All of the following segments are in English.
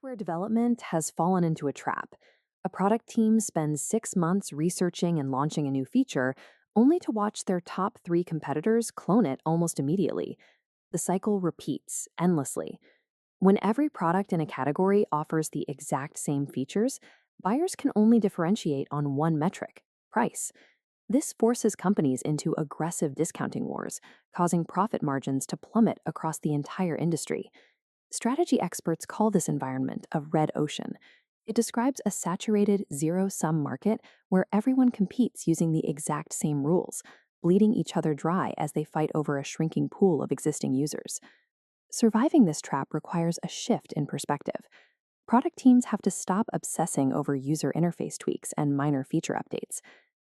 Software development has fallen into a trap. A product team spends 6 months researching and launching a new feature, only to watch their top three competitors clone it almost immediately. The cycle repeats endlessly. When every product in a category offers the exact same features, buyers can only differentiate on one metric: price. This forces companies into aggressive discounting wars, causing profit margins to plummet across the entire industry. Strategy experts call this environment a red ocean. It describes a saturated, zero sum market where everyone competes using the exact same rules, bleeding each other dry as they fight over a shrinking pool of existing users. Surviving this trap requires a shift in perspective. Product teams have to stop obsessing over user interface tweaks and minor feature updates.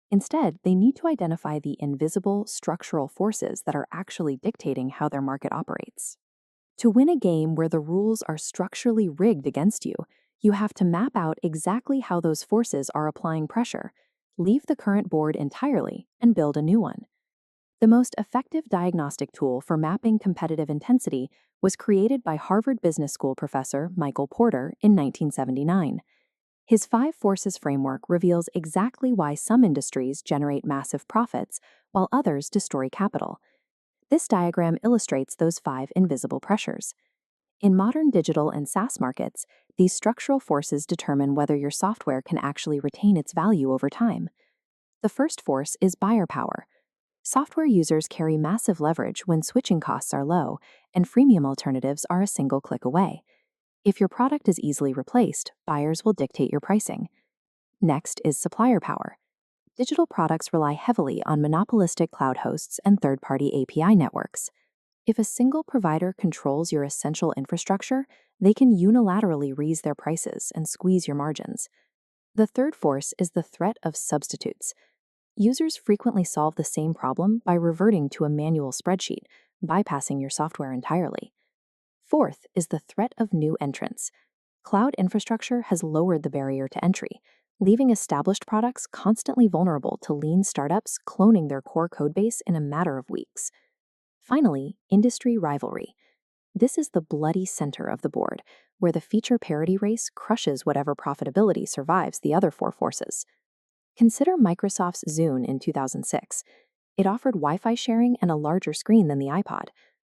Instead, they need to identify the invisible structural forces that are actually dictating how their market operates. To win a game where the rules are structurally rigged against you, you have to map out exactly how those forces are applying pressure, leave the current board entirely, and build a new one. The most effective diagnostic tool for mapping competitive intensity was created by Harvard Business School professor Michael Porter in 1979. His five forces framework reveals exactly why some industries generate massive profits while others destroy capital. This diagram illustrates those five invisible pressures. In modern digital and SaaS markets, these structural forces determine whether your software can actually retain its value over time. The first force is buyer power. Software users carry massive leverage when switching costs are low and freemium alternatives are a single click away. If your product is easily replaced, buyers will dictate your pricing. Next is supplier power. Digital products rely heavily on monopolistic cloud hosts and third-party API networks. If a single provider controls your essential infrastructure, they can unilaterally raise their prices and squeeze your margins. The third force is the threat of substitutes. Users frequently solve the same problem by reverting to a manual spreadsheet, bypassing your software entirely. Fourth is the threat of new entrants. Cloud infrastructure has lowered the barrier to entry, leaving established products constantly vulnerable to lean startups cloning their core codebase in a matter of weeks. Finally, industry rivalry. This is the bloody center of the board, where the feature parity race crushes whatever profitability survives the other four forces. Consider Microsoft's Zune in 2006. It offered Wi-Fi sharing and a larger screen than the iPod,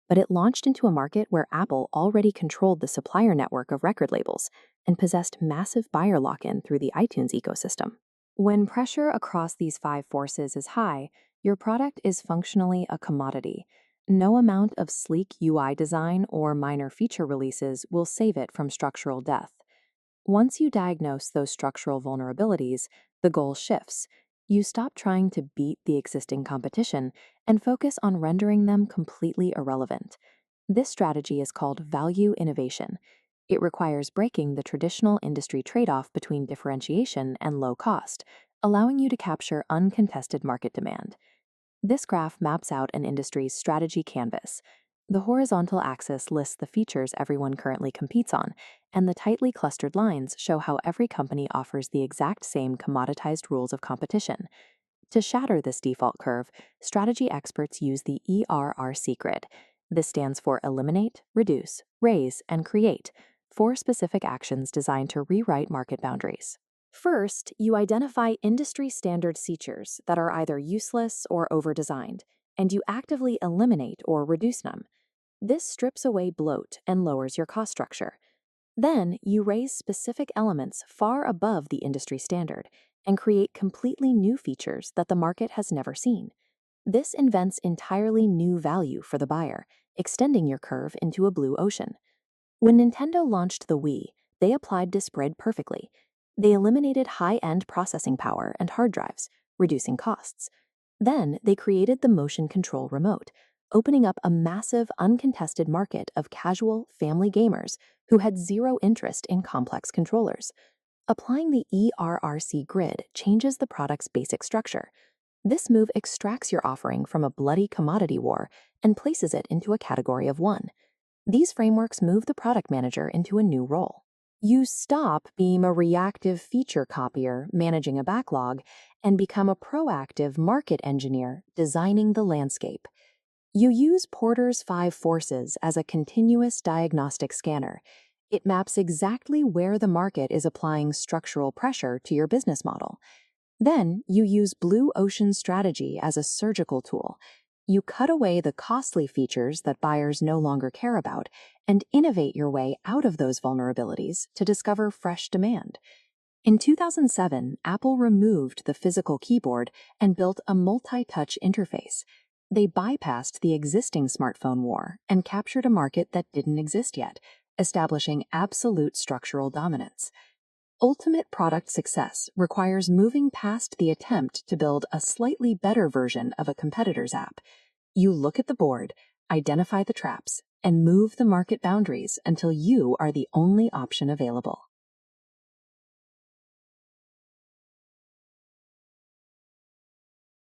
but it launched into a market where Apple already controlled the supplier network of record labels and possessed massive buyer lock-in through the iTunes ecosystem. When pressure across these five forces is high, your product is functionally a commodity. No amount of sleek UI design or minor feature releases will save it from structural death. Once you diagnose those structural vulnerabilities, the goal shifts. You stop trying to beat the existing competition and focus on rendering them completely irrelevant. This strategy is called value innovation. It requires breaking the traditional industry trade-off between differentiation and low cost, allowing you to capture uncontested market demand. This graph maps out an industry's strategy canvas. The horizontal axis lists the features everyone currently competes on, and the tightly clustered lines show how every company offers the exact same commoditized rules of competition. To shatter this default curve, strategy experts use the ERRC grid. This stands for Eliminate, Reduce, Raise, and Create, four specific actions designed to rewrite market boundaries. First, you identify industry standard features that are either useless or overdesigned, and you actively eliminate or reduce them. This strips away bloat and lowers your cost structure. Then, you raise specific elements far above the industry standard and create completely new features that the market has never seen. This invents entirely new value for the buyer, extending your curve into a blue ocean. When Nintendo launched the Wii, they applied this grid perfectly. They eliminated high-end processing power and hard drives, reducing costs. Then they created the motion control remote, opening up a massive uncontested market of casual family gamers who had zero interest in complex controllers. Applying the ERRC grid changes the product's basic structure. This move extracts your offering from a bloody commodity war and places it into a category of one. These frameworks move the product manager into a new role. You stop being a reactive feature copier managing a backlog and become a proactive market engineer designing the landscape. You use Porter's five forces as a continuous diagnostic scanner. It maps exactly where the market is applying structural pressure to your business model. Then you use Blue Ocean strategy as a surgical tool. You cut away the costly features that buyers no longer care about and innovate your way out of those vulnerabilities to discover fresh demand. In 2007, Apple removed the physical keyboard and built a multi-touch interface. They bypassed the existing smartphone war and captured a market that didn't exist yet, establishing absolute structural dominance. Ultimate product success requires moving past the attempt to build a slightly better version of a competitor's app. You look at the board, identify the traps, and move the market boundaries until you are the only option available.